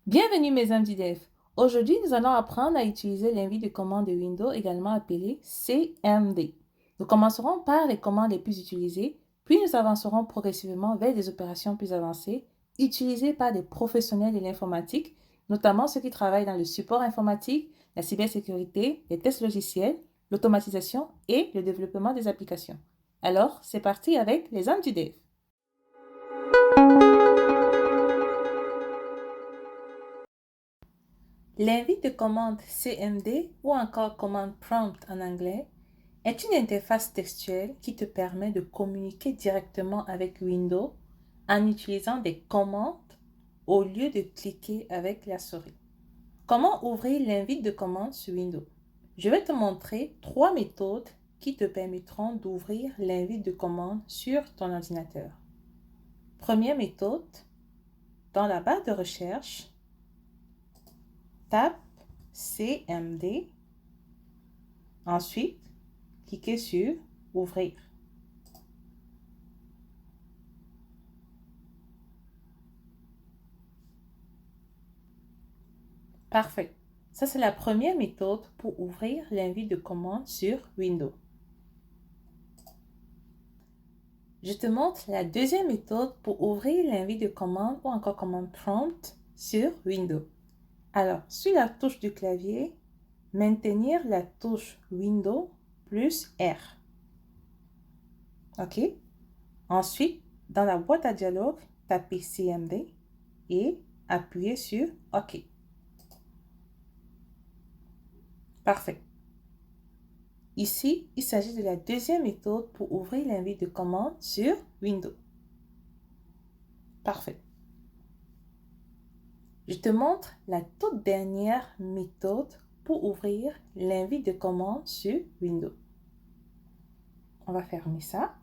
Bienvenue mes amis du dev. Aujourd'hui, nous allons apprendre à utiliser l'invite de commande de Windows, également appelé CMD. Nous commencerons par les commandes les plus utilisées, puis nous avancerons progressivement vers des opérations plus avancées, utilisées par des professionnels de l'informatique, notamment ceux qui travaillent dans le support informatique, la cybersécurité, les tests logiciels, l'automatisation et le développement des applications. Alors, c'est parti avec les âmes du dev. L'invite de commande CMD ou encore commande prompt en anglais est une interface textuelle qui te permet de communiquer directement avec Windows en utilisant des commandes au lieu de cliquer avec la souris. Comment ouvrir l'invite de commande sur Windows? Je vais te montrer 3 méthodes qui te permettront d'ouvrir l'invite de commande sur ton ordinateur. Première méthode, dans la barre de recherche, tape CMD. Ensuite, cliquez sur Ouvrir. Parfait. Ça, c'est la première méthode pour ouvrir l'invite de commande sur Windows. Je te montre la deuxième méthode pour ouvrir l'invite de commande ou encore commande prompt sur Windows. Alors, sur la touche du clavier, maintenir la touche Windows plus R. OK? Ensuite, dans la boîte à dialogue, tapez CMD et appuyez sur OK. Parfait. Ici, il s'agit de la deuxième méthode pour ouvrir l'invite de commande sur Windows. Parfait. Je te montre la toute dernière méthode pour ouvrir l'invite de commande sur Windows. On va fermer ça.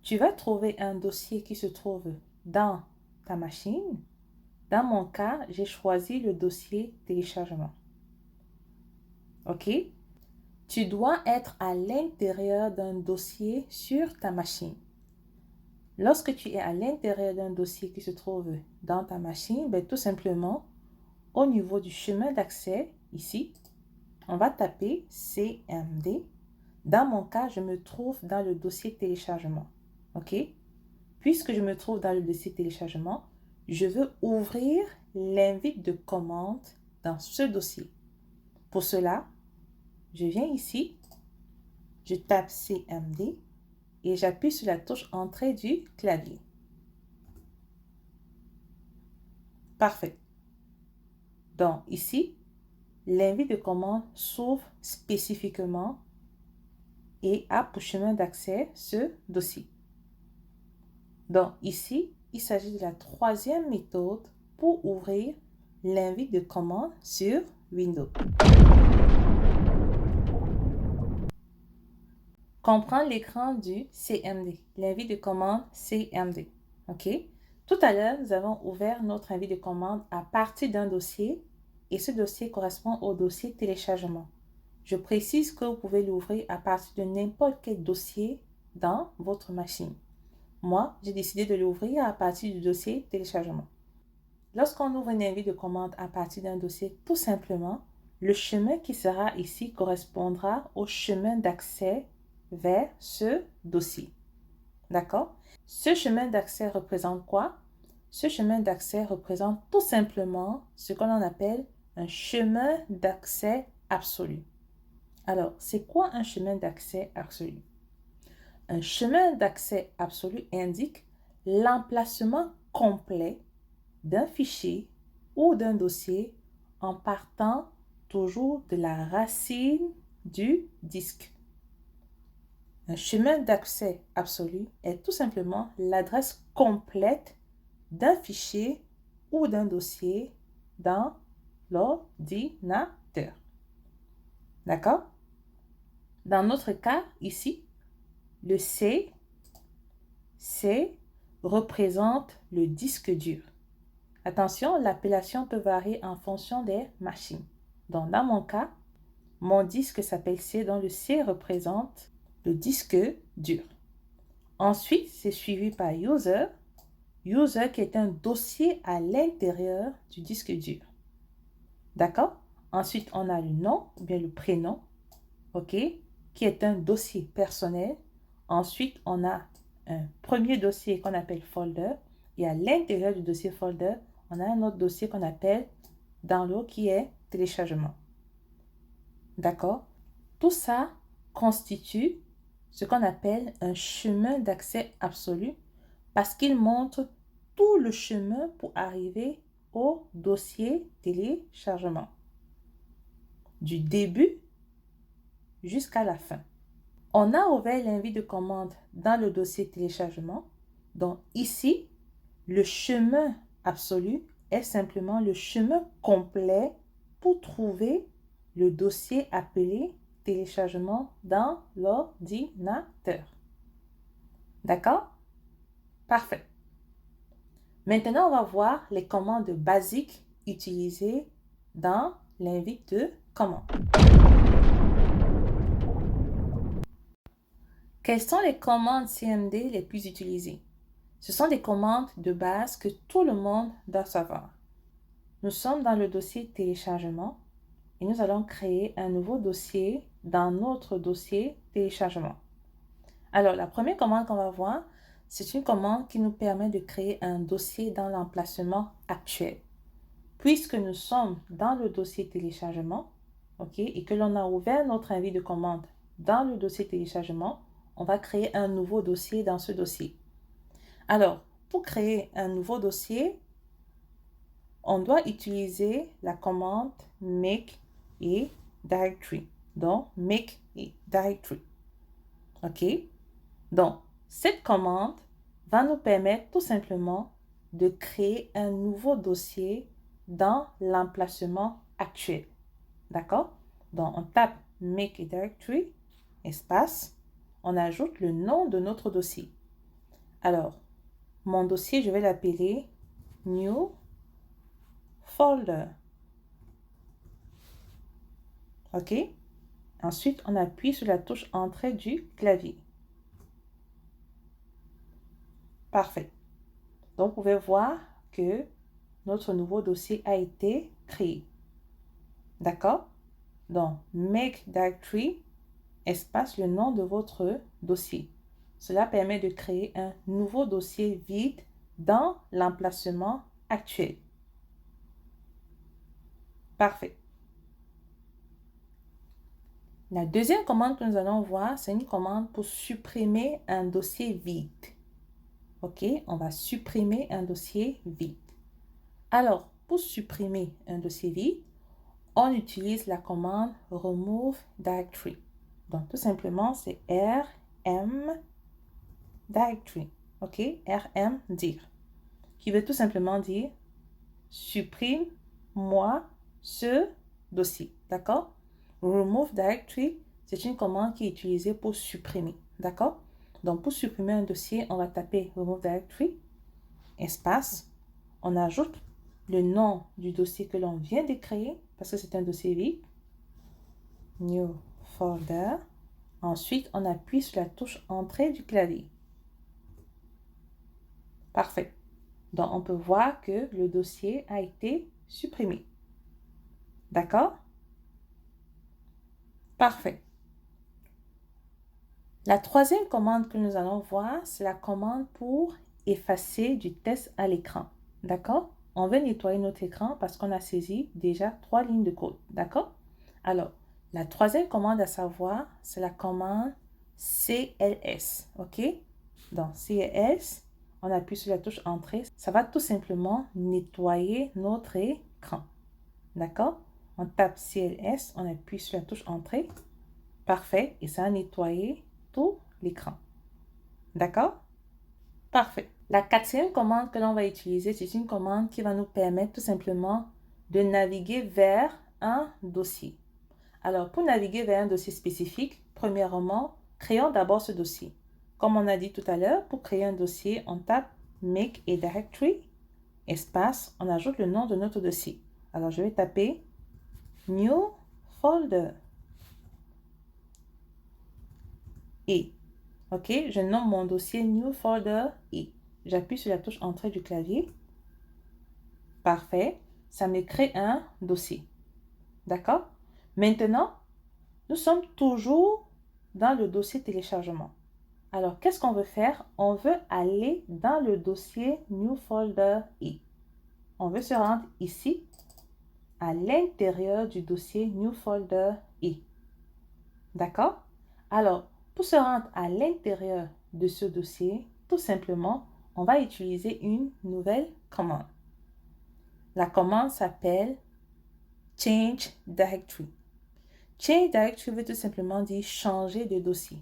Tu vas trouver un dossier qui se trouve dans ta machine. Dans mon cas, j'ai choisi le dossier téléchargement. OK? Tu dois être à l'intérieur d'un dossier sur ta machine. Lorsque tu es à l'intérieur d'un dossier qui se trouve dans ta machine, tout simplement, au niveau du chemin d'accès, ici, on va taper CMD. Dans mon cas, je me trouve dans le dossier téléchargement. OK? Puisque je me trouve dans le dossier téléchargement, je veux ouvrir l'invite de commande dans ce dossier. Pour cela, je viens ici, je tape CMD et j'appuie sur la touche Entrée du clavier. Parfait. Donc ici, l'invite de commande s'ouvre spécifiquement et a pour chemin d'accès ce dossier. Donc ici, il s'agit de la troisième méthode pour ouvrir l'invite de commande sur Windows. Comprendre l'écran du CMD, l'invite de commande CMD. OK? Tout à l'heure, nous avons ouvert notre invite de commande à partir d'un dossier et ce dossier correspond au dossier téléchargement. Je précise que vous pouvez l'ouvrir à partir de n'importe quel dossier dans votre machine. Moi, j'ai décidé de l'ouvrir à partir du dossier téléchargement. Lorsqu'on ouvre une invite de commande à partir d'un dossier, tout simplement, le chemin qui sera ici correspondra au chemin d'accès vers ce dossier. D'accord? Ce chemin d'accès représente quoi? Ce chemin d'accès représente tout simplement ce qu'on appelle un chemin d'accès absolu. Alors, c'est quoi un chemin d'accès absolu? Un chemin d'accès absolu indique l'emplacement complet d'un fichier ou d'un dossier en partant toujours de la racine du disque. Un chemin d'accès absolu est tout simplement l'adresse complète d'un fichier ou d'un dossier dans l'ordinateur. D'accord? Dans notre cas, ici, le C représente le disque dur. Attention, l'appellation peut varier en fonction des machines. Donc, dans mon cas, mon disque s'appelle C, dont le C représente le disque dur. Ensuite, c'est suivi par User. user qui est un dossier à l'intérieur du disque dur. D'accord? Ensuite, on a le nom, ou bien le prénom, OK, qui est un dossier personnel. Ensuite, on a un premier dossier qu'on appelle folder. Et à l'intérieur du dossier folder, on a un autre dossier qu'on appelle download qui est téléchargement. D'accord? Tout ça constitue ce qu'on appelle un chemin d'accès absolu parce qu'il montre tout le chemin pour arriver au dossier téléchargement. Du début jusqu'à la fin. On a ouvert l'invite de commande dans le dossier téléchargement. Donc ici, le chemin absolu est simplement le chemin complet pour trouver le dossier appelé téléchargement dans l'ordinateur. D'accord? Parfait. Maintenant, on va voir les commandes basiques utilisées dans l'invite de commande. Quelles sont les commandes CMD les plus utilisées? Ce sont des commandes de base que tout le monde doit savoir. Nous sommes dans le dossier téléchargement et nous allons créer un nouveau dossier dans notre dossier téléchargement. Alors, la première commande qu'on va voir, c'est une commande qui nous permet de créer un dossier dans l'emplacement actuel. Puisque nous sommes dans le dossier téléchargement, OK, et que l'on a ouvert notre invite de commande dans le dossier téléchargement, on va créer un nouveau dossier dans ce dossier. Alors, pour créer un nouveau dossier, on doit utiliser la commande make et directory. Donc, make et directory. OK? Donc, cette commande va nous permettre tout simplement de créer un nouveau dossier dans l'emplacement actuel. D'accord? Donc, on tape make et directory, espace, on ajoute le nom de notre dossier. Alors, mon dossier, je vais l'appeler New Folder. OK? Ensuite, on appuie sur la touche Entrée du clavier. Parfait. Donc, vous pouvez voir que notre nouveau dossier a été créé. D'accord? Donc, make directory, espace, le nom de votre dossier. Cela permet de créer un nouveau dossier vide dans l'emplacement actuel. Parfait. La deuxième commande que nous allons voir, c'est une commande pour supprimer un dossier vide. OK, on va supprimer un dossier vide. Alors, pour supprimer un dossier vide, on utilise la commande remove directory. Donc, tout simplement, c'est rm directory. OK, rm dire. Qui veut tout simplement dire supprime-moi ce dossier. D'accord? Remove directory, c'est une commande qui est utilisée pour supprimer. D'accord? Donc, pour supprimer un dossier, on va taper remove directory, espace, on ajoute le nom du dossier que l'on vient de créer, parce que c'est un dossier vide, new folder. Ensuite, on appuie sur la touche Entrée du clavier. Parfait. Donc, on peut voir que le dossier a été supprimé. D'accord? Parfait. La troisième commande que nous allons voir, c'est la commande pour effacer du texte à l'écran. D'accord? On veut nettoyer notre écran parce qu'on a saisi déjà 3 lignes de code. D'accord? Alors, la troisième commande à savoir, c'est la commande CLS. OK? Donc, CLS, on appuie sur la touche Entrée. Ça va tout simplement nettoyer notre écran. D'accord? On tape CLS, on appuie sur la touche Entrée. Parfait. Et ça a nettoyé tout l'écran. D'accord? Parfait. La quatrième commande que l'on va utiliser, c'est une commande qui va nous permettre tout simplement de naviguer vers un dossier. Alors, pour naviguer vers un dossier spécifique, premièrement, créons d'abord ce dossier. Comme on a dit tout à l'heure, pour créer un dossier, on tape make et directory, espace, on ajoute le nom de notre dossier. Alors, je vais taper new folder. Et, OK, je nomme mon dossier new folder et. J'appuie sur la touche Entrée du clavier. Parfait. Ça me crée un dossier. D'accord? Maintenant, nous sommes toujours dans le dossier téléchargement. Alors, qu'est-ce qu'on veut faire? On veut aller dans le dossier New Folder E. On veut se rendre ici, à l'intérieur du dossier New Folder E. D'accord? Alors, pour se rendre à l'intérieur de ce dossier, tout simplement, on va utiliser une nouvelle commande. La commande s'appelle Change Directory. Change Directory veut tout simplement dire changer de dossier.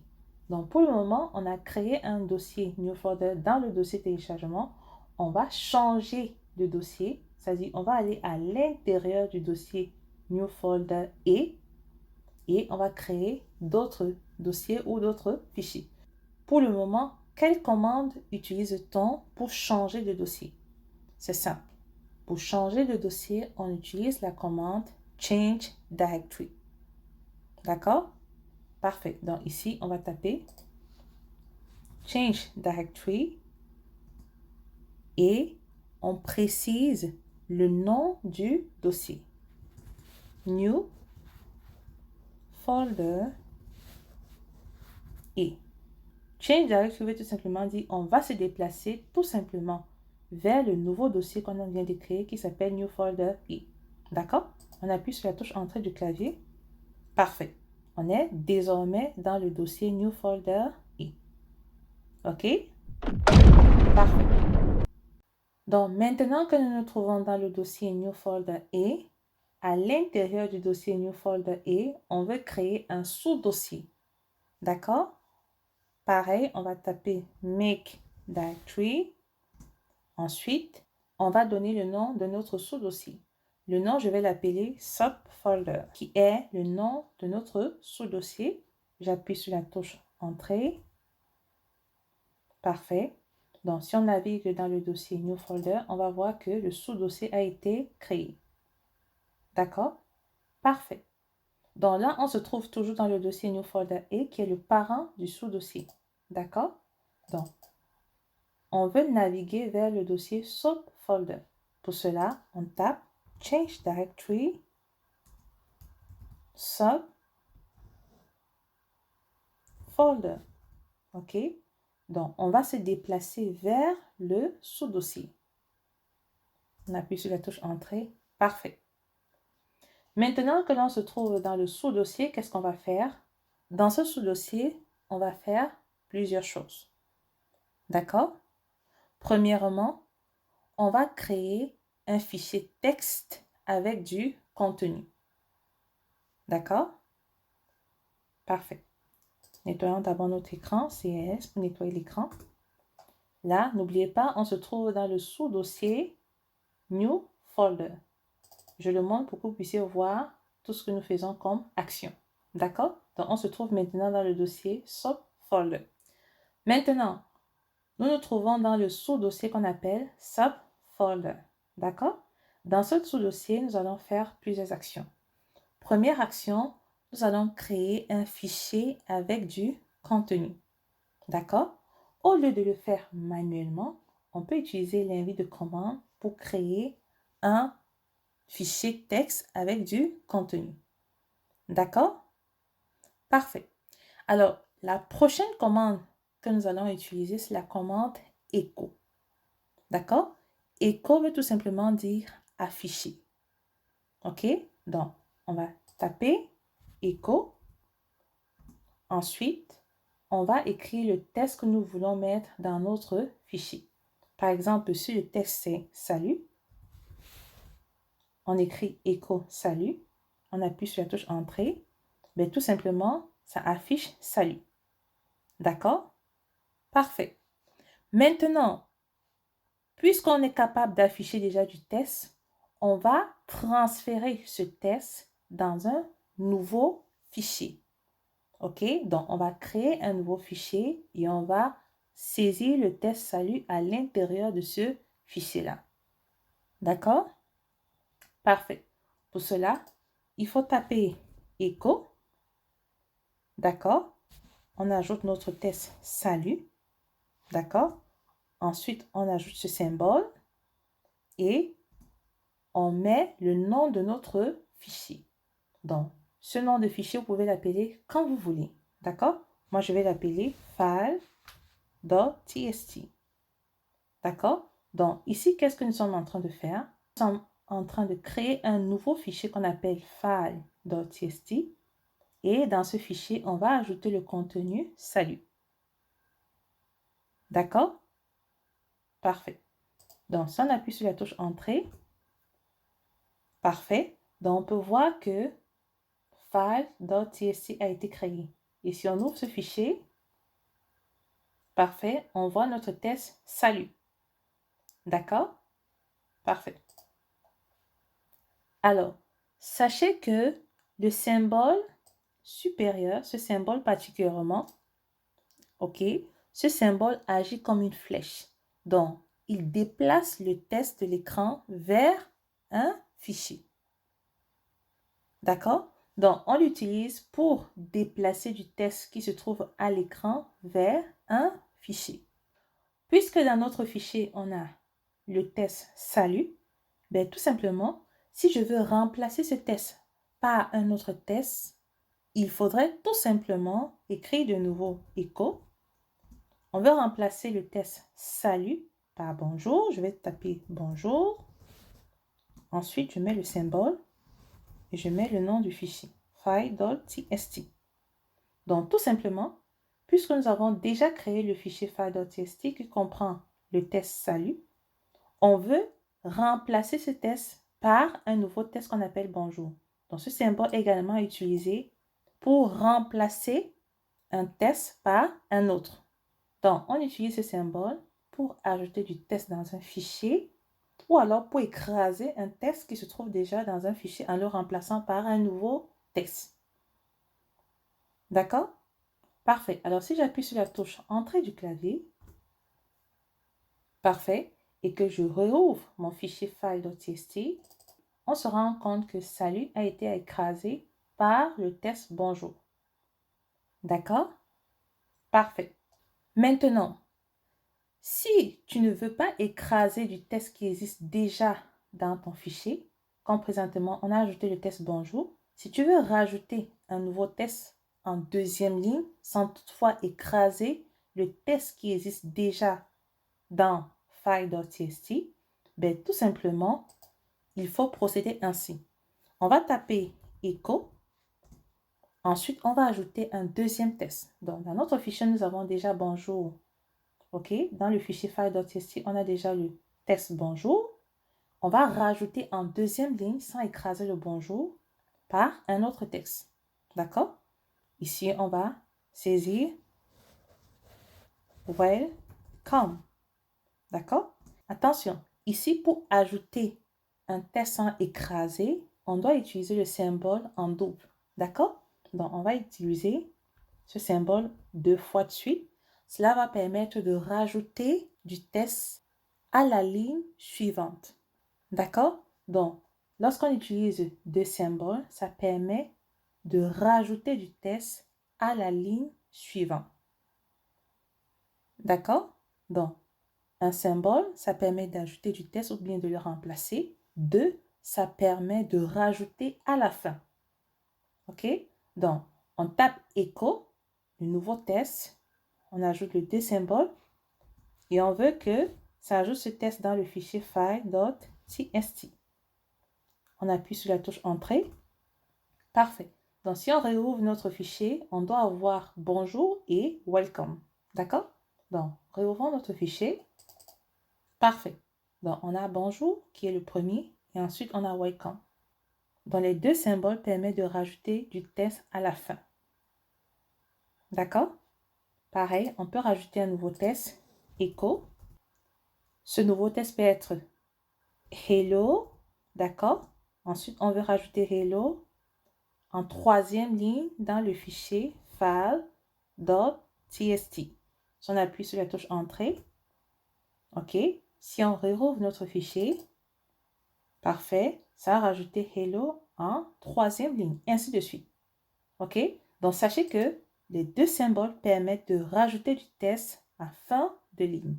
Donc, pour le moment, on a créé un dossier New Folder dans le dossier téléchargement. On va changer de dossier, c'est-à-dire on va aller à l'intérieur du dossier New Folder et on va créer d'autres dossiers ou d'autres fichiers. Pour le moment, quelle commande utilise-t-on pour changer de dossier? C'est simple. Pour changer de dossier, on utilise la commande Change Directory. D'accord? Parfait. Donc ici, on va taper Change Directory et on précise le nom du dossier. New Folder et Change Directory veut tout simplement dire on va se déplacer tout simplement vers le nouveau dossier qu'on vient de créer qui s'appelle New Folder E. D'accord? On appuie sur la touche Entrée du clavier. Parfait. On est désormais dans le dossier New Folder E. OK? Parfait. Donc, maintenant que nous nous trouvons dans le dossier New Folder E, à l'intérieur du dossier New Folder E, on veut créer un sous-dossier. D'accord? Pareil, on va taper Make Directory. Ensuite, on va donner le nom de notre sous-dossier. Le nom, je vais l'appeler Subfolder, qui est le nom de notre sous-dossier. J'appuie sur la touche Entrée. Parfait. Donc, si on navigue dans le dossier New Folder, on va voir que le sous-dossier a été créé. D'accord? Parfait. Donc là, on se trouve toujours dans le dossier New Folder E, qui est le parent du sous-dossier. D'accord? Donc, on veut naviguer vers le dossier Subfolder. Pour cela, on tape Change Directory, Subfolder. OK? Donc, on va se déplacer vers le sous-dossier. On appuie sur la touche Entrée. Parfait. Maintenant que l'on se trouve dans le sous-dossier, qu'est-ce qu'on va faire? Dans ce sous-dossier, on va faire plusieurs choses. D'accord? Premièrement, on va créer un fichier texte avec du contenu. D'accord? Parfait. Nettoyons d'abord notre écran, CLS pour nettoyer l'écran. Là, n'oubliez pas, on se trouve dans le sous-dossier New Folder. Je le montre pour que vous puissiez voir tout ce que nous faisons comme action. D'accord? Donc, on se trouve maintenant dans le dossier Subfolder. Maintenant, nous nous trouvons dans le sous-dossier qu'on appelle Subfolder. D'accord? Dans ce sous-dossier, nous allons faire plusieurs actions. Première action, nous allons créer un fichier avec du contenu. D'accord? Au lieu de le faire manuellement, on peut utiliser l'invite de commande pour créer un fichier texte avec du contenu. D'accord? Parfait. Alors, la prochaine commande que nous allons utiliser, c'est la commande echo. D'accord? Echo veut tout simplement dire afficher. OK? Donc, on va taper echo. Ensuite, on va écrire le texte que nous voulons mettre dans notre fichier. Par exemple, si le texte c'est salut, on écrit echo salut. On appuie sur la touche entrée. Mais tout simplement, ça affiche salut. D'accord? Parfait. Maintenant, puisqu'on est capable d'afficher déjà du test, on va transférer ce test dans un nouveau fichier. OK? Donc, on va créer un nouveau fichier et on va saisir le test salut à l'intérieur de ce fichier-là. D'accord? Parfait. Pour cela, il faut taper echo. D'accord? On ajoute notre test salut. D'accord? Ensuite, on ajoute ce symbole et on met le nom de notre fichier. Donc, ce nom de fichier, vous pouvez l'appeler quand vous voulez. D'accord? Moi, je vais l'appeler file.txt. D'accord? Donc, ici, qu'est-ce que nous sommes en train de faire? Nous sommes en train de créer un nouveau fichier qu'on appelle file.txt. Et dans ce fichier, on va ajouter le contenu salut. D'accord? Parfait. Donc, si on appuie sur la touche Entrée, parfait. Donc, on peut voir que file.txt a été créé. Et si on ouvre ce fichier, parfait, on voit notre test salut. D'accord? Parfait. Alors, sachez que le symbole supérieur, ce symbole particulièrement, ok, ce symbole agit comme une flèche. Donc, il déplace le test de l'écran vers un fichier. D'accord? Donc, on l'utilise pour déplacer du test qui se trouve à l'écran vers un fichier. Puisque dans notre fichier, on a le test salut, ben, tout simplement, si je veux remplacer ce test par un autre test, il faudrait tout simplement écrire de nouveau echo. On veut remplacer le test salut par bonjour. Je vais taper bonjour. Ensuite, je mets le symbole et je mets le nom du fichier file.txt. Donc, tout simplement, puisque nous avons déjà créé le fichier file.txt qui comprend le test salut, on veut remplacer ce test par un nouveau test qu'on appelle bonjour. Donc, ce symbole est également utilisé pour remplacer un test par un autre. Donc, on utilise ce symbole pour ajouter du test dans un fichier ou alors pour écraser un test qui se trouve déjà dans un fichier en le remplaçant par un nouveau test. D'accord? Parfait. Alors, si j'appuie sur la touche Entrée du clavier, parfait, et que je rouvre mon fichier file.txt, on se rend compte que salut a été écrasé par le test bonjour. D'accord? Parfait. Maintenant, si tu ne veux pas écraser du test qui existe déjà dans ton fichier, comme présentement on a ajouté le test bonjour, si tu veux rajouter un nouveau test en deuxième ligne sans toutefois écraser le test qui existe déjà dans file.txt, ben, tout simplement, il faut procéder ainsi. On va taper echo. Ensuite, on va ajouter un deuxième test. Donc, dans notre fichier, nous avons déjà bonjour. OK? Dans le fichier file.txt, on a déjà le test bonjour. On va rajouter en deuxième ligne, sans écraser le bonjour, par un autre texte. D'accord? Ici, on va saisir welcome. D'accord? Attention, ici, pour ajouter un test sans écraser, on doit utiliser le symbole en double. D'accord? Donc, on va utiliser ce symbole 2 fois de suite. Cela va permettre de rajouter du test à la ligne suivante. D'accord? Donc, lorsqu'on utilise deux symboles, ça permet de rajouter du test à la ligne suivante. D'accord? Donc, un symbole, ça permet d'ajouter du test ou bien de le remplacer. Deux, ça permet de rajouter à la fin. OK? Donc, on tape echo, le nouveau test. On ajoute le deux symboles. Et on veut que ça ajoute ce test dans le fichier file.txt. On appuie sur la touche Entrée. Parfait. Donc, si on réouvre notre fichier, on doit avoir bonjour et welcome. D'accord? Donc, réouvrons notre fichier. Parfait. Donc, on a bonjour qui est le premier et ensuite on a welcome. Donc, les deux symboles permettent de rajouter du test à la fin. D'accord? Pareil, on peut rajouter un nouveau test, echo. Ce nouveau test peut être hello. D'accord? Ensuite, on veut rajouter hello en troisième ligne dans le fichier file.txt. Si on appuie sur la touche Entrée, OK. Si on rouvre notre fichier, parfait, ça va rajouter hello en troisième ligne, ainsi de suite. OK. Donc, sachez que les deux symboles permettent de rajouter du test à fin de ligne.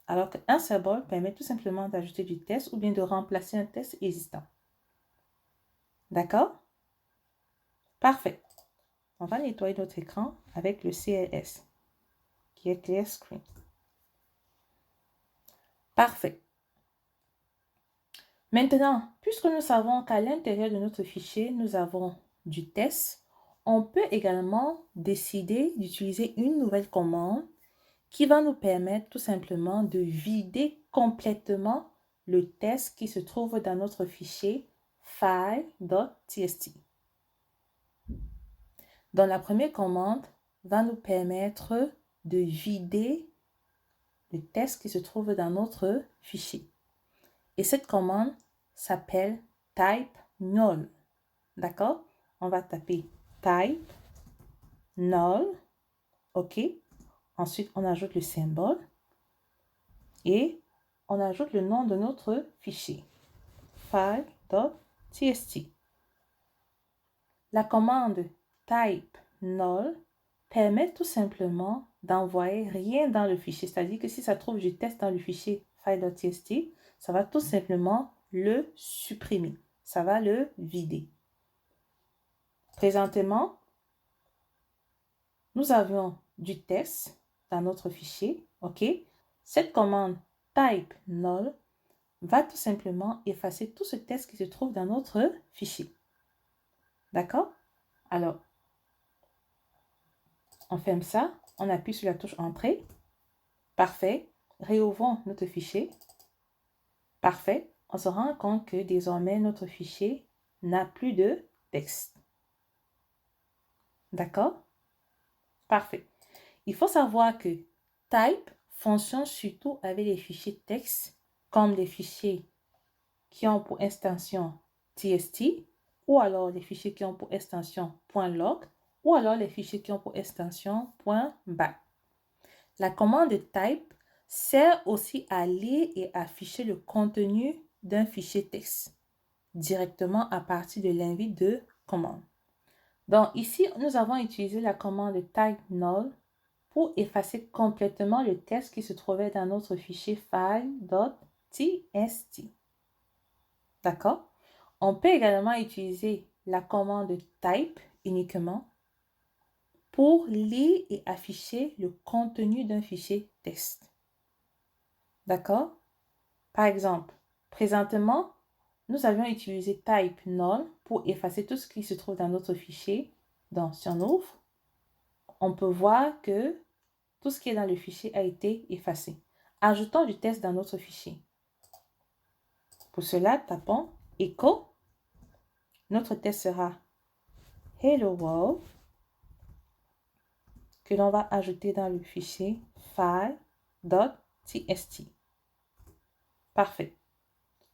alors qu'un symbole permet tout simplement d'ajouter du test ou bien de remplacer un test existant. D'accord? Parfait. On va nettoyer notre écran avec le CLS, qui est Clear Screen. Parfait. Maintenant, puisque nous savons qu'à l'intérieur de notre fichier, nous avons du test, on peut également décider d'utiliser une nouvelle commande qui va nous permettre tout simplement de vider complètement le test qui se trouve dans notre fichier file.txt. Donc, la première commande va nous permettre de vider le test qui se trouve dans notre fichier. Et cette commande s'appelle type null. D'accord? On va taper type null. OK. Ensuite, on ajoute le symbole et on ajoute le nom de notre fichier file.txt. La commande type null permet tout simplement d'envoyer rien dans le fichier. C'est-à-dire que si ça trouve du test dans le fichier file.txt, ça va tout simplement le supprimer. Ça va le vider. Présentement, nous avions du test dans notre fichier. OK? Cette commande type null va tout simplement effacer tout ce test qui se trouve dans notre fichier. D'accord? Alors, on ferme ça. On appuie sur la touche Entrée. Parfait. Réouvrons notre fichier. Parfait. On se rend compte que désormais, notre fichier n'a plus de texte. D'accord? Parfait. Il faut savoir que type fonctionne surtout avec les fichiers texte, comme les fichiers qui ont pour extension txt, ou alors les fichiers qui ont pour extension .log, ou alors les fichiers qui ont pour extension .bat. La commande type sert aussi à lire et afficher le contenu d'un fichier texte directement à partir de l'invite de commande. Donc ici, nous avons utilisé la commande type null pour effacer complètement le texte qui se trouvait dans notre fichier file.txt. D'accord? On peut également utiliser la commande type uniquement pour lire et afficher le contenu d'un fichier texte. D'accord? Par exemple, présentement, nous avions utilisé type null pour effacer tout ce qui se trouve dans notre fichier. Donc, si on ouvre, on peut voir que tout ce qui est dans le fichier a été effacé. Ajoutons du test dans notre fichier. Pour cela, tapons echo. Notre test sera hello world que l'on va ajouter dans le fichier file.txt. Parfait.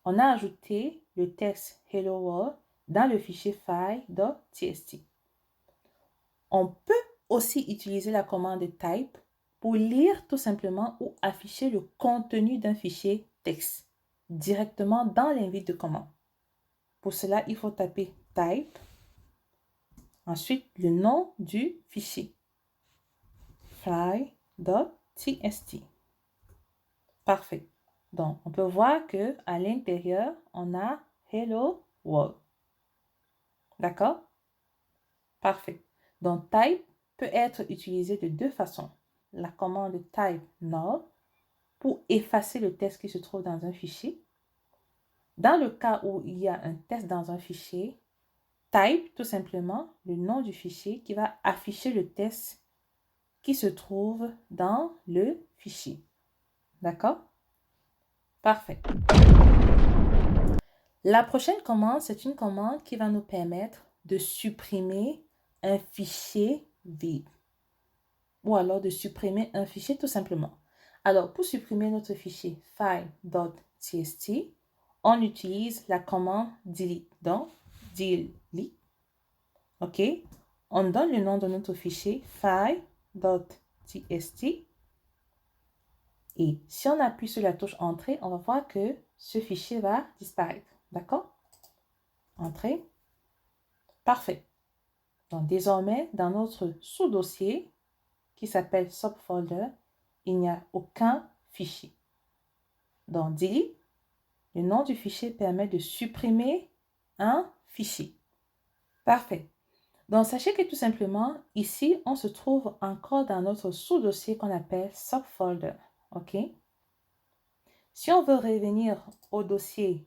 On a ajouté le texte hello world dans le fichier file.txt. On peut aussi utiliser la commande type pour lire tout simplement ou afficher le contenu d'un fichier texte directement dans l'invite de commande. Pour cela, il faut taper type, ensuite le nom du fichier file.txt. Parfait. Donc, on peut voir que à l'intérieur, on a hello world. D'accord? Parfait. Donc, type peut être utilisé de deux façons. La commande type null pour effacer le test qui se trouve dans un fichier. Dans le cas où il y a un test dans un fichier, type tout simplement le nom du fichier qui va afficher le test qui se trouve dans le fichier. D'accord? Parfait. La prochaine commande, c'est une commande qui va nous permettre de supprimer un fichier vide ou alors de supprimer un fichier tout simplement. Alors, pour supprimer notre fichier file.txt, on utilise la commande delete. Donc, delete. OK? On donne le nom de notre fichier file.txt. Et si on appuie sur la touche Entrée, on va voir que ce fichier va disparaître. D'accord? Entrée. Parfait. Donc, désormais, dans notre sous-dossier qui s'appelle subfolder, il n'y a aucun fichier. Donc, delete, le nom du fichier permet de supprimer un fichier. Parfait. Donc, sachez que tout simplement, ici, on se trouve encore dans notre sous-dossier qu'on appelle subfolder. OK? Si on veut revenir au dossier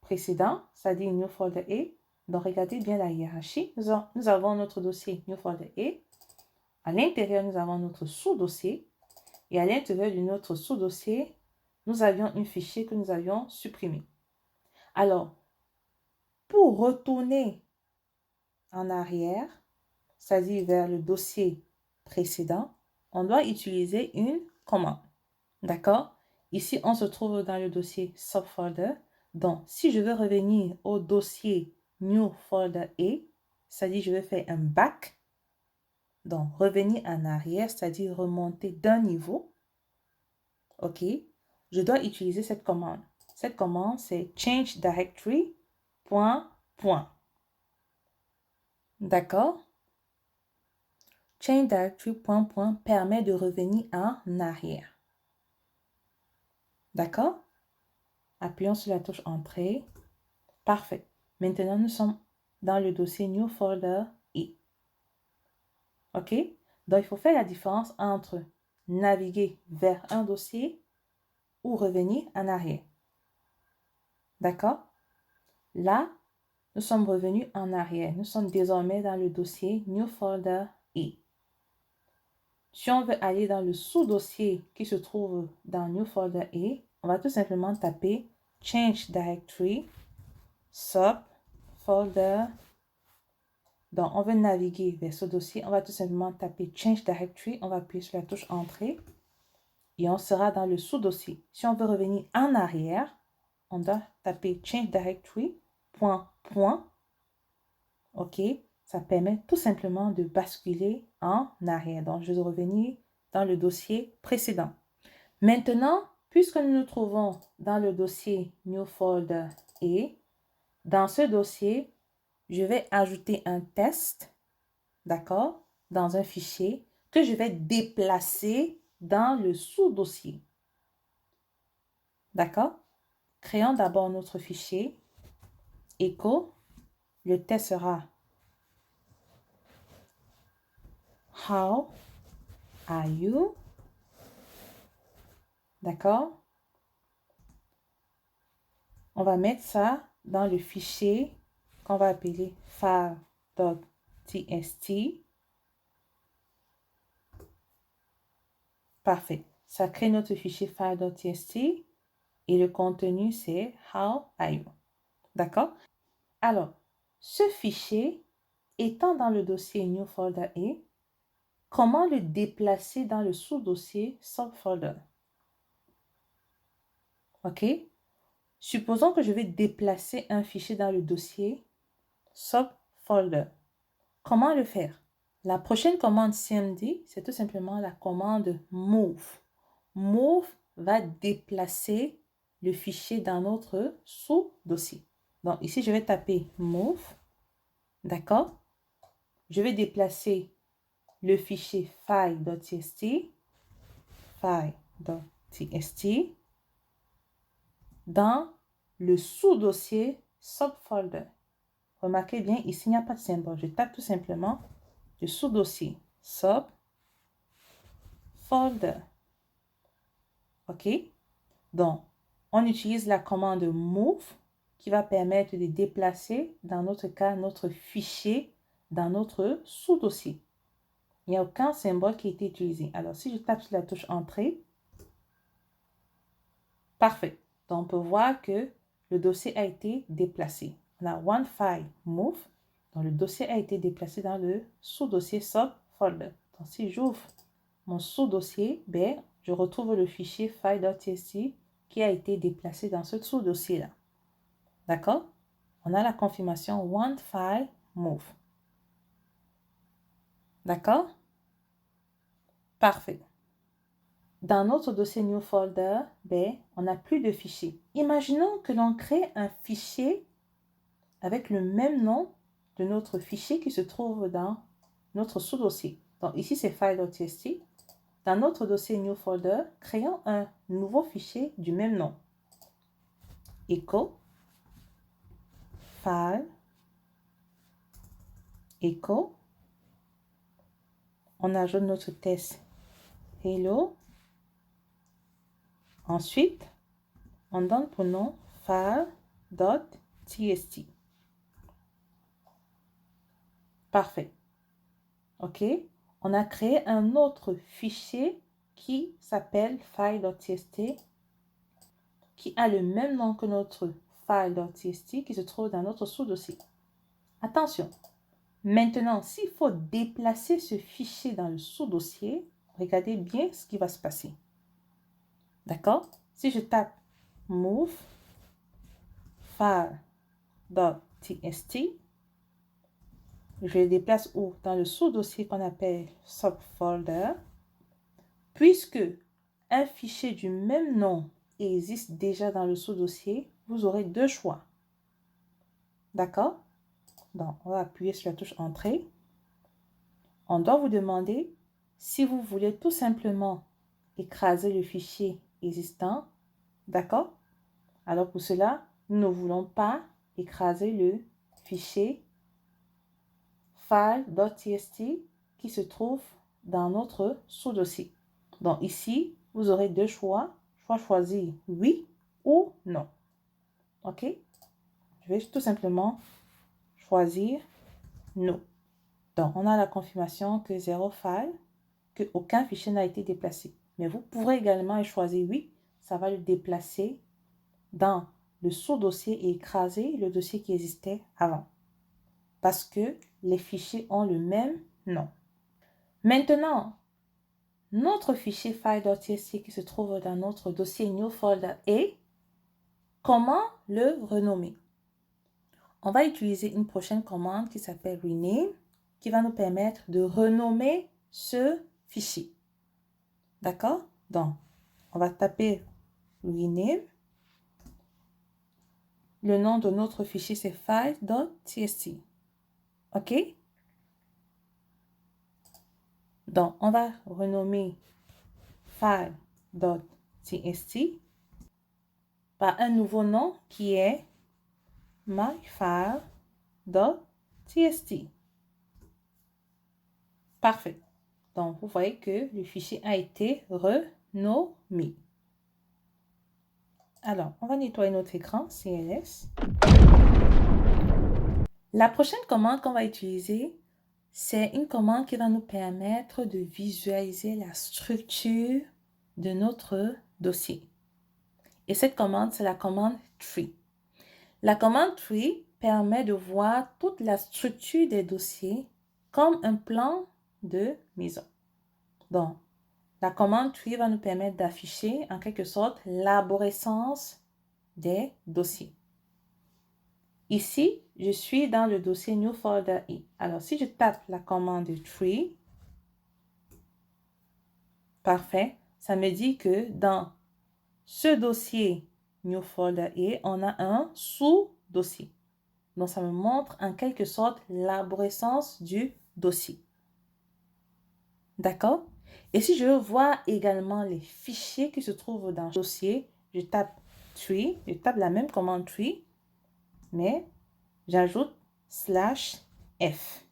précédent, c'est-à-dire New Folder A, donc regardez bien la hiérarchie. Nous avons notre dossier New Folder A. À l'intérieur, nous avons notre sous-dossier. Et à l'intérieur de notre sous-dossier, nous avions un fichier que nous avions supprimé. Alors, pour retourner en arrière, c'est-à-dire vers le dossier précédent, on doit utiliser une commande. D'accord? Ici, on se trouve dans le dossier subfolder. Donc, si je veux revenir au dossier New Folder A, c'est-à-dire je vais faire un back. Donc, revenir en arrière, c'est-à-dire remonter d'un niveau. OK? Je dois utiliser cette commande. Cette commande, c'est change directory, point. D'accord? Change directory, point, permet de revenir en arrière. D'accord? Appuyons sur la touche Entrée. Parfait. Maintenant, nous sommes dans le dossier New Folder I. OK? Donc, il faut faire la différence entre naviguer vers un dossier ou revenir en arrière. D'accord? Là, nous sommes revenus en arrière. Nous sommes désormais dans le dossier New Folder I. Si on veut aller dans le sous-dossier qui se trouve dans New Folder I, on va tout simplement taper Change Directory, Subfolder. Donc, on veut naviguer vers ce dossier. On va tout simplement taper Change Directory. On va appuyer sur la touche Entrée. Et on sera dans le sous-dossier. Si on veut revenir en arrière, on doit taper Change Directory, point. OK? Ça permet tout simplement de basculer en arrière. Donc, je vais revenir dans le dossier précédent. Maintenant, puisque nous nous trouvons dans le dossier New Folder A, dans ce dossier, je vais ajouter un test, d'accord, dans un fichier que je vais déplacer dans le sous-dossier. D'accord? Créons d'abord notre fichier echo. Le test sera How are you? D'accord? On va mettre ça dans le fichier qu'on va appeler file.txt. Parfait. Ça crée notre fichier file.txt et le contenu, c'est How are you? D'accord? Alors, ce fichier étant dans le dossier New Folder A, comment le déplacer dans le sous-dossier Subfolder? OK? Supposons que je vais déplacer un fichier dans le dossier Subfolder. Comment le faire? La prochaine commande CMD, c'est tout simplement la commande Move. Move va déplacer le fichier dans notre sous-dossier. Donc ici, je vais taper Move. D'accord? Je vais déplacer le fichier file.txt dans le sous-dossier subfolder. Remarquez bien, ici, il n'y a pas de symbole. Je tape tout simplement le sous-dossier subfolder. OK? Donc, on utilise la commande move qui va permettre de déplacer, dans notre cas, notre fichier dans notre sous-dossier. Il n'y a aucun symbole qui a été utilisé. Alors, si je tape sur la touche Entrée, parfait. Donc, on peut voir que le dossier a été déplacé. On a One File Move. Donc, le dossier a été déplacé dans le sous-dossier Subfolder. Donc, si j'ouvre mon sous-dossier, ben, je retrouve le fichier file.txt qui a été déplacé dans ce sous-dossier-là. D'accord? On a la confirmation One File Move. D'accord? Parfait. Dans notre dossier New Folder, ben, on n'a plus de fichier. Imaginons que l'on crée un fichier avec le même nom de notre fichier qui se trouve dans notre sous-dossier. Donc ici, c'est file.txt. dans notre dossier New Folder, créons un nouveau fichier du même nom. Echo, File, Echo. On ajoute notre test Hello. Ensuite, on donne pour nom file.txt. Parfait. OK. On a créé un autre fichier qui s'appelle file.txt, qui a le même nom que notre file.txt qui se trouve dans notre sous-dossier. Attention. Maintenant, s'il faut déplacer ce fichier dans le sous-dossier, regardez bien ce qui va se passer. D'accord? Si je tape move file.txt, je le déplace où? Dans le sous-dossier qu'on appelle subfolder. Puisque un fichier du même nom existe déjà dans le sous-dossier, vous aurez deux choix. D'accord? Donc, on va appuyer sur la touche Entrée. On doit vous demander si vous voulez tout simplement écraser le fichier existant. D'accord? Alors pour cela, nous ne voulons pas écraser le fichier file.txt qui se trouve dans notre sous-dossier. Donc ici, vous aurez deux choix. Choisir oui ou non. OK? Je vais tout simplement choisir non. Donc, on a la confirmation que zéro file, que aucun fichier n'a été déplacé. Mais vous pourrez également choisir oui. Ça va le déplacer dans le sous-dossier et écraser le dossier qui existait avant. Parce que les fichiers ont le même nom. Maintenant, notre fichier file.txt qui se trouve dans notre dossier New Folder est comment le renommer? On va utiliser une prochaine commande qui s'appelle rename, qui va nous permettre de renommer ce fichier. D'accord? Donc, on va taper rename. Le nom de notre fichier, c'est file.txt. OK? Donc, on va renommer file.txt par un nouveau nom qui est myfile.txt. Parfait. Donc, vous voyez que le fichier a été renommé. Alors, on va nettoyer notre écran CLS. La prochaine commande qu'on va utiliser, c'est une commande qui va nous permettre de visualiser la structure de notre dossier. Et cette commande, c'est la commande tree. La commande tree permet de voir toute la structure des dossiers comme un plan de maison. Donc, la commande tree va nous permettre d'afficher en quelque sorte l'arborescence des dossiers. Ici, je suis dans le dossier New Folder E. Alors, si je tape la commande tree, parfait, ça me dit que dans ce dossier New Folder E, on a un sous-dossier. Donc, ça me montre en quelque sorte l'arborescence du dossier. D'accord? Et si je veux voir également les fichiers qui se trouvent dans le dossier, je tape tree, je tape la même commande tree, mais j'ajoute /f.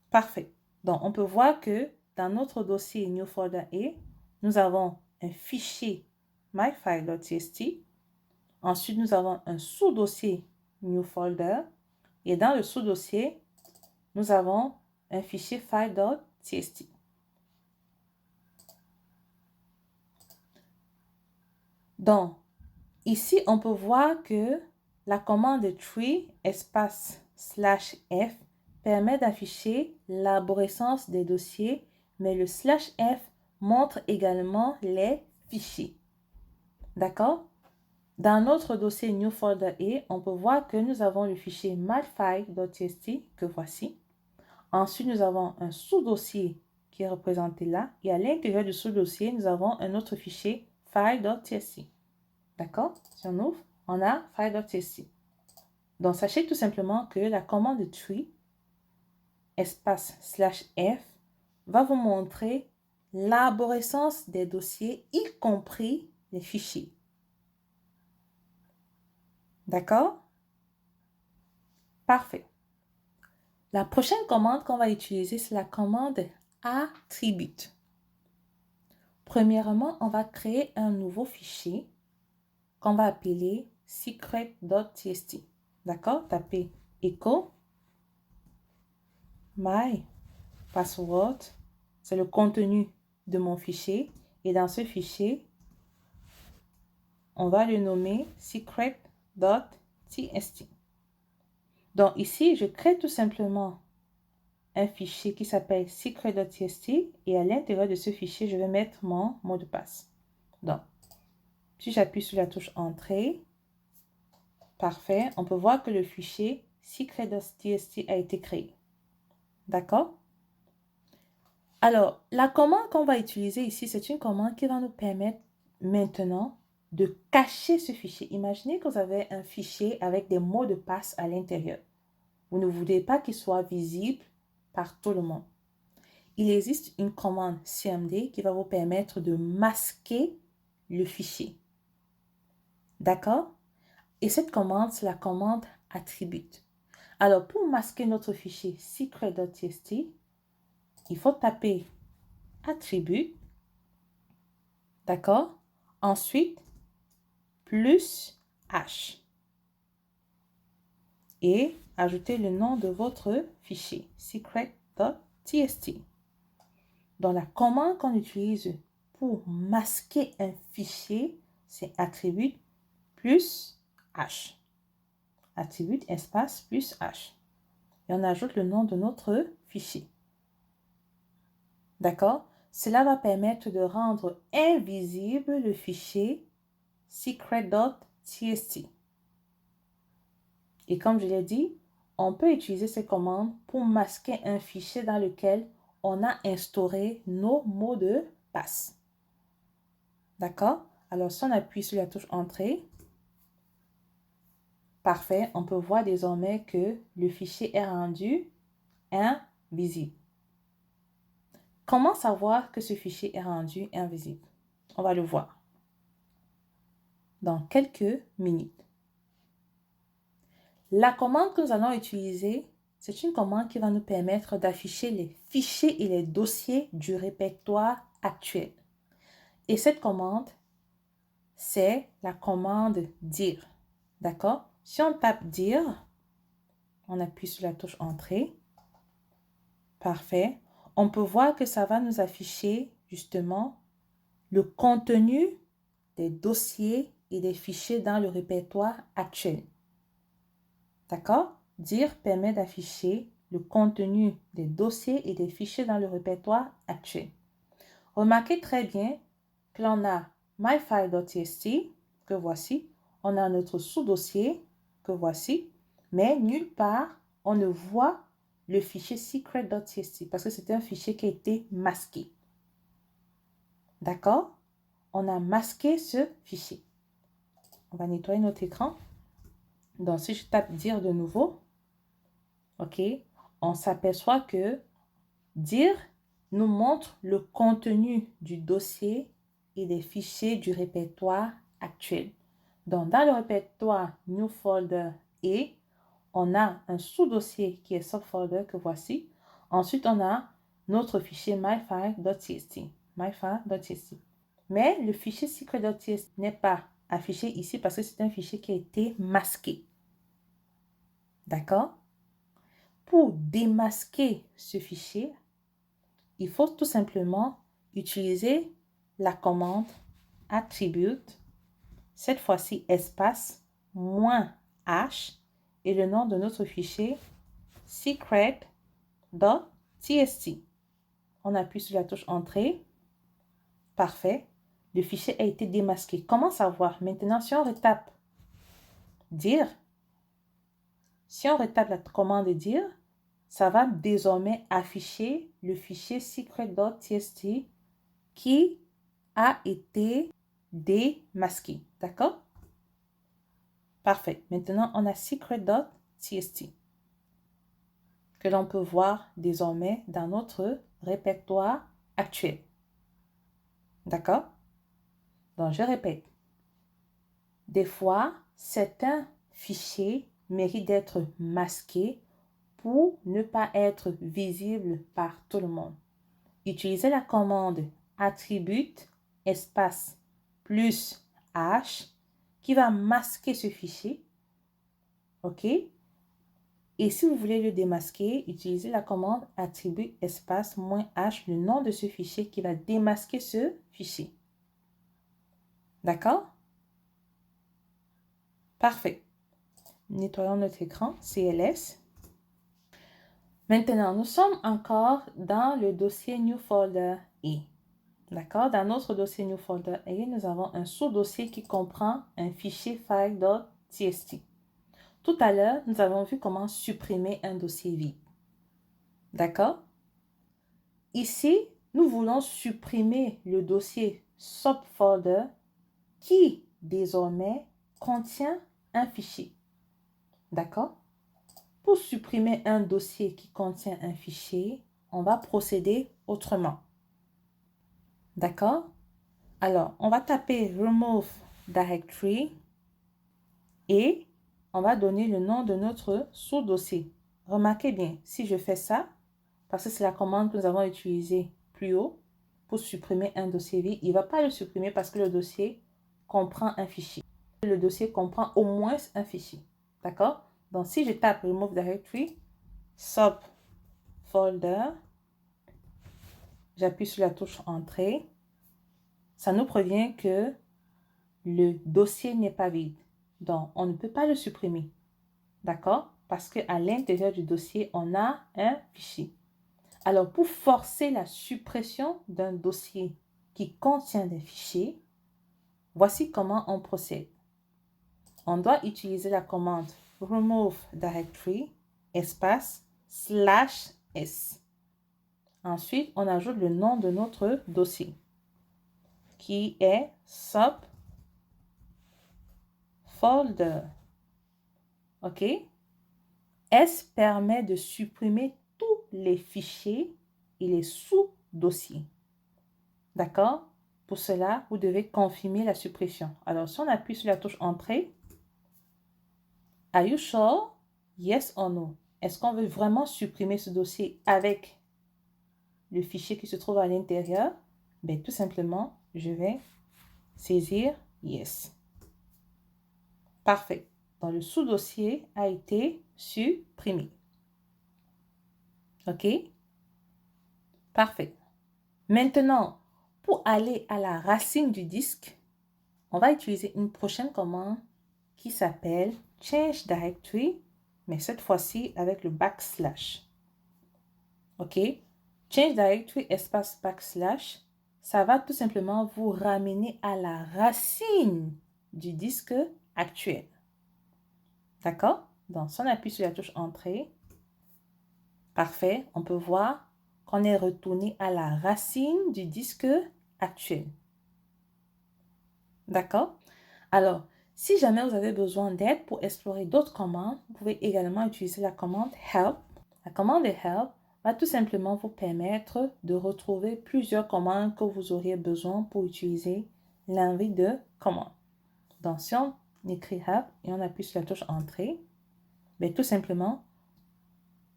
Parfait. Donc, on peut voir que dans notre dossier New Folder E, nous avons un fichier myfile.txt. Ensuite, nous avons un sous-dossier New Folder. Et dans le sous-dossier, nous avons un fichier file.txt. Donc, ici, on peut voir que la commande tree espace /f permet d'afficher l'arborescence des dossiers, mais le /f montre également les fichiers. D'accord? Dans notre dossier New Folder E, on peut voir que nous avons le fichier myfile.txt que voici. Ensuite, nous avons un sous-dossier qui est représenté là. Et à l'intérieur du sous-dossier, nous avons un autre fichier file.txt. D'accord? Si on ouvre, on a file.txt. Donc, sachez tout simplement que la commande tree espace /f va vous montrer l'arborescence des dossiers, y compris les fichiers. D'accord? Parfait. La prochaine commande qu'on va utiliser, c'est la commande attribute. Premièrement, on va créer un nouveau fichier qu'on va appeler secret.txt. D'accord? Tapez echo my password. C'est le contenu de mon fichier. Et dans ce fichier, on va le nommer secret.txt. Donc ici, je crée tout simplement un fichier qui s'appelle secret.txt et à l'intérieur de ce fichier, je vais mettre mon mot de passe. Donc, si j'appuie sur la touche Entrée, parfait, on peut voir que le fichier secret.txt a été créé. D'accord? Alors, la commande qu'on va utiliser ici, c'est une commande qui va nous permettre maintenant de cacher ce fichier. Imaginez que vous avez un fichier avec des mots de passe à l'intérieur. Vous ne voulez pas qu'il soit visible par tout le monde. Il existe une commande cmd qui va vous permettre de masquer le fichier. D'accord? Et cette commande, c'est la commande attribute. Alors, pour masquer notre fichier secret.txt, il faut taper attribute. D'accord? Ensuite, plus H. Et ajouter le nom de votre fichier secret.txt. Donc, la commande qu'on utilise pour masquer un fichier, c'est attribute plus H. Attribute espace plus H. Et on ajoute le nom de notre fichier. D'accord? Cela va permettre de rendre invisible le fichier secret.txt. Et comme je l'ai dit, on peut utiliser ces commandes pour masquer un fichier dans lequel on a instauré nos mots de passe. D'accord? Alors, si on appuie sur la touche Entrée, parfait, on peut voir désormais que le fichier est rendu invisible. Comment savoir que ce fichier est rendu invisible? On va le voir dans quelques minutes. La commande que nous allons utiliser, c'est une commande qui va nous permettre d'afficher les fichiers et les dossiers du répertoire actuel. Et cette commande, c'est la commande dir. D'accord? Si on tape dir, on appuie sur la touche Entrée. Parfait. On peut voir que ça va nous afficher justement le contenu des dossiers et des fichiers dans le répertoire actuel. D'accord? Dir permet d'afficher le contenu des dossiers et des fichiers dans le répertoire actuel. Remarquez très bien que l'on a myfile.txt, que voici. On a notre sous-dossier, que voici. Mais nulle part, on ne voit le fichier secret.txt parce que c'est un fichier qui a été masqué. D'accord? On a masqué ce fichier. On va nettoyer notre écran. Donc, si je tape dire de nouveau, ok, on s'aperçoit que dire nous montre le contenu du dossier et des fichiers du répertoire actuel. Donc, dans le répertoire New Folder et on a un sous-dossier qui est subfolder que voici. Ensuite, on a notre fichier myfile.txt. myfile.txt. Mais le fichier secret.txt n'est pas affiché ici parce que c'est un fichier qui a été masqué. D'accord? Pour démasquer ce fichier, il faut tout simplement utiliser la commande attribute, cette fois-ci espace, -h et le nom de notre fichier secret.txt. On appuie sur la touche Entrée. Parfait. Le fichier a été démasqué. Comment savoir? Maintenant, si on retape dire, si on retape la commande dire, ça va désormais afficher le fichier secret.txt qui a été démasqué. D'accord? Parfait. Maintenant, on a secret.txt que l'on peut voir désormais dans notre répertoire actuel. D'accord? Donc, je répète. Des fois, certains fichiers méritent d'être masqués pour ne pas être visibles par tout le monde. Utilisez la commande attribute espace plus H qui va masquer ce fichier. OK? Et si vous voulez le démasquer, utilisez la commande attribute espace moins H, le nom de ce fichier qui va démasquer ce fichier. D'accord? Parfait. Nettoyons notre écran CLS. Maintenant, nous sommes encore dans le dossier New Folder E. D'accord? Dans notre dossier New Folder E, nous avons un sous-dossier qui comprend un fichier file.txt. Tout à l'heure, nous avons vu comment supprimer un dossier vide. D'accord? Ici, nous voulons supprimer le dossier subfolder qui, désormais, contient un fichier. D'accord? Pour supprimer un dossier qui contient un fichier, on va procéder autrement. D'accord? Alors, on va taper Remove Directory et on va donner le nom de notre sous-dossier. Remarquez bien, si je fais ça, parce que c'est la commande que nous avons utilisée plus haut pour supprimer un dossier vide, il ne va pas le supprimer parce que le dossier comprend un fichier. Le dossier comprend au moins un fichier. D'accord? Donc, si je tape Remove Directory, Subfolder, j'appuie sur la touche Entrée, ça nous prévient que le dossier n'est pas vide. Donc, on ne peut pas le supprimer. D'accord? Parce qu'à l'intérieur du dossier, on a un fichier. Alors, pour forcer la suppression d'un dossier qui contient des fichiers, voici comment on procède. On doit utiliser la commande Remove Directory espace /s. Ensuite, on ajoute le nom de notre dossier qui est subfolder. OK? S permet de supprimer tous les fichiers et les sous-dossiers. D'accord? Pour cela, vous devez confirmer la suppression. Alors, si on appuie sur la touche Entrée, Are you sure? Yes or no? Est-ce qu'on veut vraiment supprimer ce dossier avec le fichier qui se trouve à l'intérieur? Bien, tout simplement, je vais saisir Yes. Parfait. Donc, le sous-dossier a été supprimé. OK? Parfait. Maintenant, pour aller à la racine du disque, on va utiliser une prochaine commande qui s'appelle Change Directory, mais cette fois-ci avec le backslash. OK? Change Directory espace backslash, ça va tout simplement vous ramener à la racine du disque actuel. D'accord? Donc, si on appuie sur la touche Entrée, parfait, on peut voir qu'on est retourné à la racine du disque actuel. D'accord? Alors, si jamais vous avez besoin d'aide pour explorer d'autres commandes, vous pouvez également utiliser la commande Help. La commande Help va tout simplement vous permettre de retrouver plusieurs commandes que vous auriez besoin pour utiliser l'invite de commande. Donc, si on écrit Help et on appuie sur la touche Entrée, bien, tout simplement,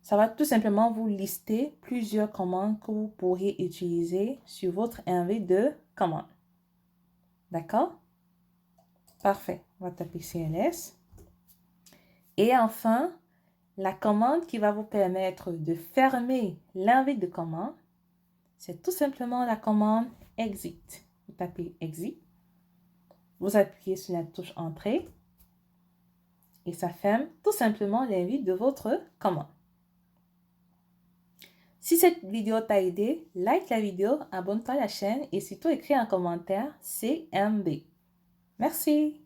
ça va tout simplement vous lister plusieurs commandes que vous pourriez utiliser sur votre invite de commande. D'accord? Parfait. On va taper CLS. Et enfin, la commande qui va vous permettre de fermer l'invite de commande, c'est tout simplement la commande Exit. Vous tapez Exit. Vous appuyez sur la touche Entrée. Et ça ferme tout simplement l'invite de votre commande. Si cette vidéo t'a aidé, like la vidéo, abonne-toi à la chaîne et surtout écris un commentaire CMB. Merci.